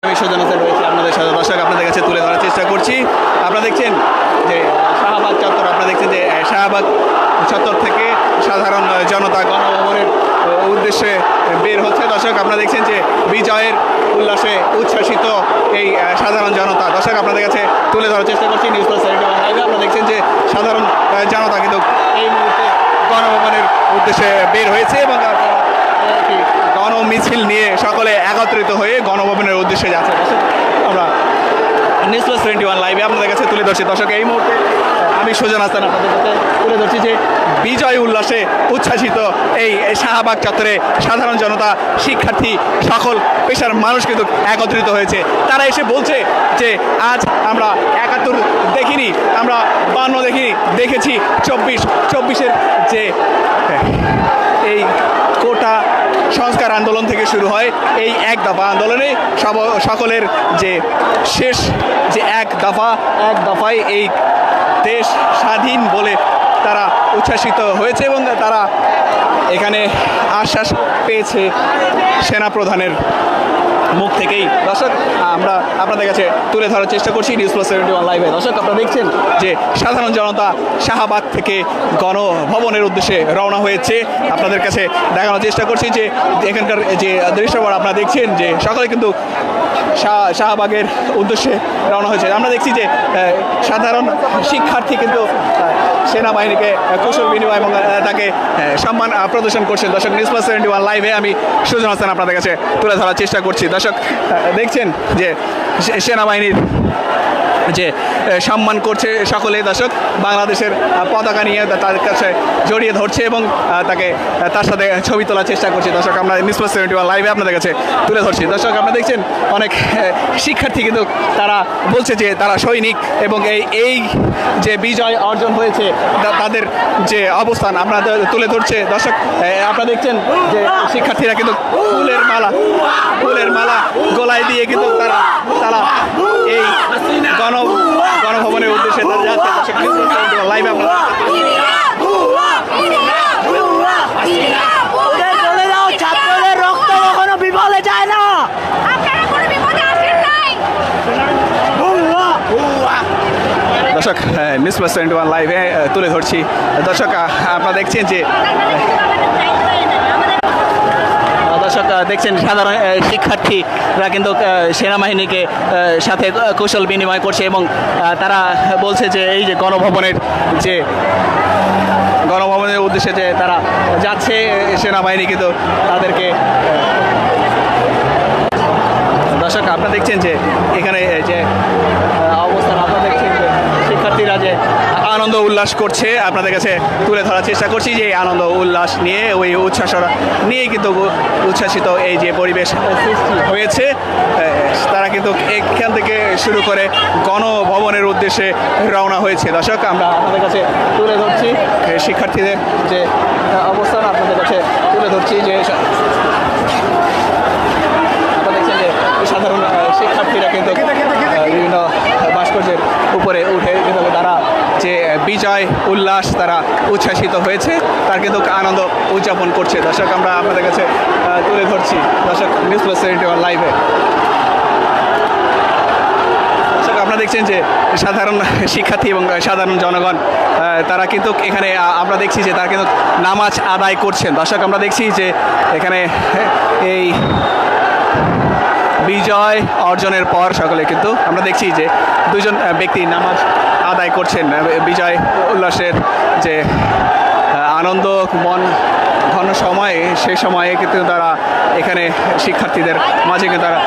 আমি সুজনতা রয়েছে আপনাদের সাথে। দর্শক আপনাদের কাছে তুলে ধরার চেষ্টা করছি। আপনারা দেখছেন যে শাহবাগ চত্বর, আপনারা দেখছেন যে শাহবাগ চত্বর থেকে সাধারণ জনতা গণভবনের উদ্দেশ্যে বের হচ্ছে। দর্শক আপনারা দেখছেন যে বিজয়ের উল্লাসে উচ্ছ্বাসিত এই সাধারণ জনতা। দর্শক আপনাদের কাছে তুলে ধরার চেষ্টা করছি নিউজ প্লাস লাইভে। আপনারা দেখছেন যে সাধারণ জনতা কিন্তু এই মুহূর্তে গণভবনের উদ্দেশ্যে বের হয়েছে এবং গণ মিছিল নিয়ে সকলে একত্রিত হয়ে গণভবনের উদ্দেশ্যে যাচ্ছে। আমরা নিউজ প্লাস 21 লাইভে আপনাদের কাছে তুলে ধরছি। দর্শক এই মুহূর্তে আমি সুজন হাসান আপনাদের কাছে তুলে ধরছি যে বিজয় উল্লাসে উচ্ছ্বাসিত এই শাহবাগ চত্বরে সাধারণ জনতা, শিক্ষার্থী, সকল পেশার মানুষ কিন্তু একত্রিত হয়েছে। তারা এসে বলছে যে আজ আমরা ৭১ দেখিনি, আমরা ৫২ দেখিনি, দেখেছি ২৪-২৪-এর যে এই কোটা সংস্কার আন্দোলন থেকে শুরু হয় এই এক দফা আন্দোলনে সকলের যে শেষ যে এক দফায় এই দেশ স্বাধীন বলে তারা উচ্ছ্বাসিত হয়েছে এবং তারা এখানে আশ্বাস পেয়েছে সেনাপ্রধানের মুখ থেকেই। দর্শক আমরা আপনাদের কাছে তুলে ধরার চেষ্টা করছি নিউজ প্লাস 71 লাইভে। দর্শক আপনারা দেখছেন যে সাধারণ জনতা শাহবাগ থেকে গণভবনের উদ্দেশ্যে রওনা হয়েছে। আপনাদের কাছে দেখানোর চেষ্টা করছি যে এখানকার যে দৃশ্যপট আপনারা দেখছেন যে সকলে কিন্তু শাহবাগের উদ্দেশ্যে রওনা হয়েছে। আমরা দেখছি যে সাধারণ শিক্ষার্থী কিন্তু সেনাবাহিনীকে কুশল বিনিময় এবং তাকে সম্মান প্রদর্শন করছেন। দর্শক নিউজ প্লাস 71 লাইভে আমি সুজন হাসান আপনাদের কাছে তুলে ধরার চেষ্টা করছি। দর্শক দেখছেন যে সেনাবাহিনীর যে সম্মান করছে সকলে। দর্শক বাংলাদেশের পতাকা নিয়ে তাদের কাছে জড়িয়ে ধরছে এবং তার সাথে ছবি তোলার চেষ্টা করছে। দর্শক আমরা নিউজ প্লাস 71 লাইভে আপনাদের কাছে তুলে ধরছি। দর্শক আপনারা দেখছেন অনেক শিক্ষার্থী কিন্তু তারা বলছে যে তারা সৈনিক এবং এই যে বিজয় অর্জন হয়েছে তাদের যে অবস্থান আপনারা তুলে ধরছে। দর্শক আপনারা দেখছেন যে শিক্ষার্থীরা কিন্তু ফুলের মালা গলায় দিয়ে কিন্তু তারা এই গণভবনের উদ্দেশ্যে তারা যাচ্ছে। লাইভ আপনারা ছাত্রদের রক্ত কখনো বিফলে যায় না। দর্শক নিউজ প্লাস 71 লাইভে তুলে ধরছি। দর্শক আপনারা দেখছেন যে দেখছেন সাধারণ শিক্ষার্থীরা কিন্তু সেনাবাহিনীকে সাথে কৌশল বিনিময় করছে এবং তারা বলছে যে এই যে গণভবনের উদ্দেশ্যে যে তারা যাচ্ছে, সেনাবাহিনী কিন্তু তাদেরকে। দর্শক আপনারা দেখছেন যে এখানে যে অবস্থান, আপনারা দেখছেন যে শিক্ষার্থীরা যে আনন্দ উল্লাস করছে। আপনাদের কাছে তুলে ধরার চেষ্টা করছি যে আনন্দ উল্লাস নিয়ে ওই উচ্ছ্বাস নিয়ে কিন্তু উচ্ছ্বাসিত এই যে পরিবেশ সৃষ্টি হয়েছে। তারা কিন্তু এখান থেকে শুরু করে গণভবনের উদ্দেশ্যে রওনা হয়েছে। দর্শক আমরা আপনাদের কাছে তুলে ধরছি শিক্ষার্থীদের যে অবস্থান, আপনাদের কাছে তুলে ধরছি যে আপনারা দেখছেন যে সাধারণ শিক্ষার্থীরা কিন্তু বিভিন্ন ভাস্কর্যের উপরে উঠে কিন্তু তারা যে বিজয় উল্লাস তারা উচ্ছ্বাসিত হয়েছে তার কিন্তু আনন্দ উদযাপন করছে। দর্শক আমরা আপনাদের কাছে তুলে ধরছি দর্শক নিউজ প্লাস 71 লাইভে। দর্শক আপনারা দেখছেন যে সাধারণ শিক্ষার্থী এবং সাধারণ জনগণ তারা কিন্তু এখানে আমরা দেখছি যে তারা কিন্তু নামাজ আদায় করছেন। দর্শক আমরা দেখছি যে এখানে এই বিজয় অর্জনের পর সকলে কিন্তু আমরা দেখছি যে দুজন ব্যক্তি নামাজ আদায় করছেন। বিজয় উল্লাসের যে আনন্দ মন ঘন সময়ে সে সময়ে কিন্তু তারা এখানে শিক্ষার্থীদের মাঝে কিন্তু তারা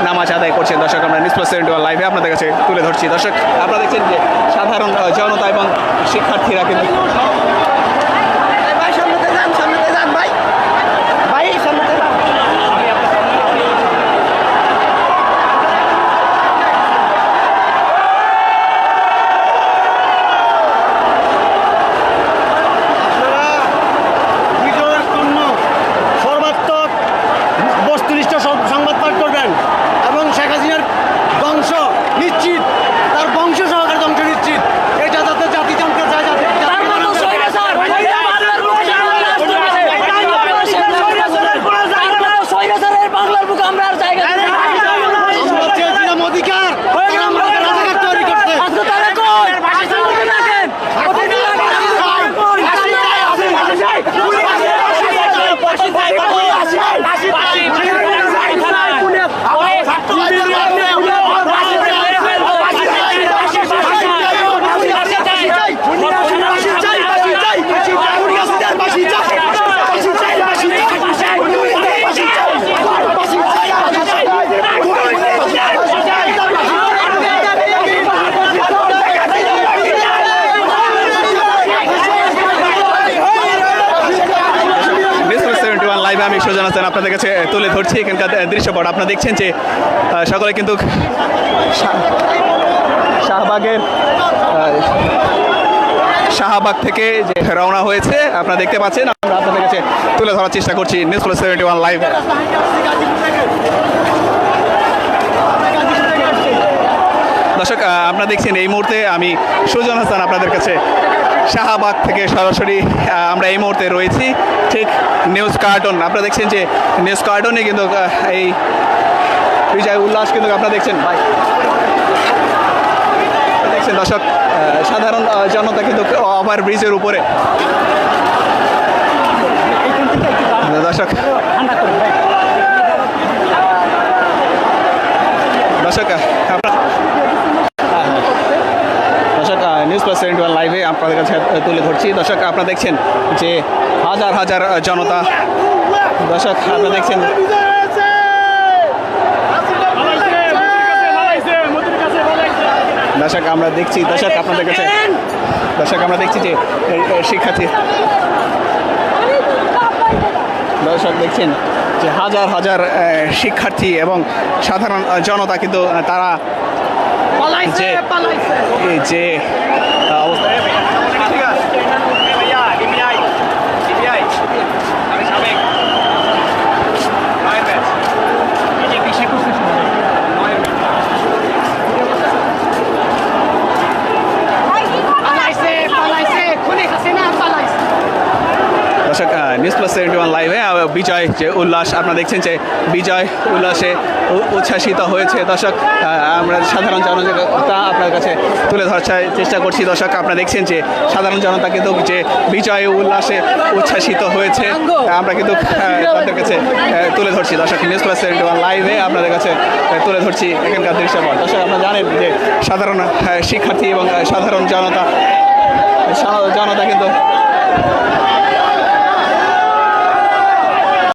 নামাজ আদায় করছেন। দর্শক আমরা নিউজ প্লাস 71 লাইভে আপনাদের কাছে তুলে ধরছি। দর্শক আপনারা দেখছেন যে সাধারণ জনতা এবং শিক্ষার্থীরা কিন্তু সংবাদ পাঠ করবেন এবং শেখ হাসিনার ধ্বংস নিশ্চিত, তার বংশ সহকারে ধ্বংস নিশ্চিত। এটা যাতে জাতি জানতে চায়, হাসান আপনাদের কাছে তুলে ধরছি এখানকার দৃশ্যপট। আপনারা দেখছেন যে সকলে কিন্তু শাহবাগ থেকে যে রওনা হয়েছে আপনারা দেখতে পাচ্ছেন। আমরা আপনাদের কাছে তুলে ধরার চেষ্টা করছি নিউজ প্লাস 71 লাইভ। দর্শক আপনারা দেখছেন এই মুহূর্তে আমি সুজন হাসান আপনাদের কাছে শাহবাগ থেকে সরাসরি আমরা এই মুহূর্তে রয়েছি ঠিক নিউজ কার্টন। আপনারা দেখছেন যে নিউজ কার্টনে কিন্তু এই বিজয় উল্লাস কিন্তু আপনারা দেখছেন ভাই দেখছেন দর্শক সাধারণ জনতা কিন্তু ওভার ব্রিজের উপরে দর্শক দর্শক দর্শক নিউজ প্লাস 71 লাইভে আপনাদের কাছে তুলে ধরছি। দর্শক আপনারা দেখছেন যে হাজার হাজার জনতা। দর্শক আপনারা দেখছেন দর্শক আমরা দেখছি দর্শক আপনাদের কাছে দর্শক আমরা দেখছি যে শিক্ষার্থী দর্শক দেখছেন যে হাজার হাজার শিক্ষার্থী এবং সাধারণ জনতা কিন্তু তারা যে অবস্থা দর্শক নিউজ প্লাস 71 লাইভে বিজয় যে উল্লাস আপনারা দেখছেন যে বিজয় উল্লাসে উচ্ছ্বাসিত হয়েছে। দর্শক আমরা সাধারণ জনতা আপনার কাছে তুলে ধরার চেষ্টা করছি। দর্শক আপনারা দেখছেন যে সাধারণ জনতা কিন্তু যে বিজয় উল্লাসে উচ্ছ্বাসিত হয়েছে আমরা কিন্তু তাদের কাছে তুলে ধরছি। দর্শক নিউজ প্লাস 71 লাইভে আপনাদের কাছে তুলে ধরছি এখানকার দৃশ্যপট। দর্শক আপনারা জানেন যে সাধারণ শিক্ষার্থী এবং সাধারণ জনতা কিন্তু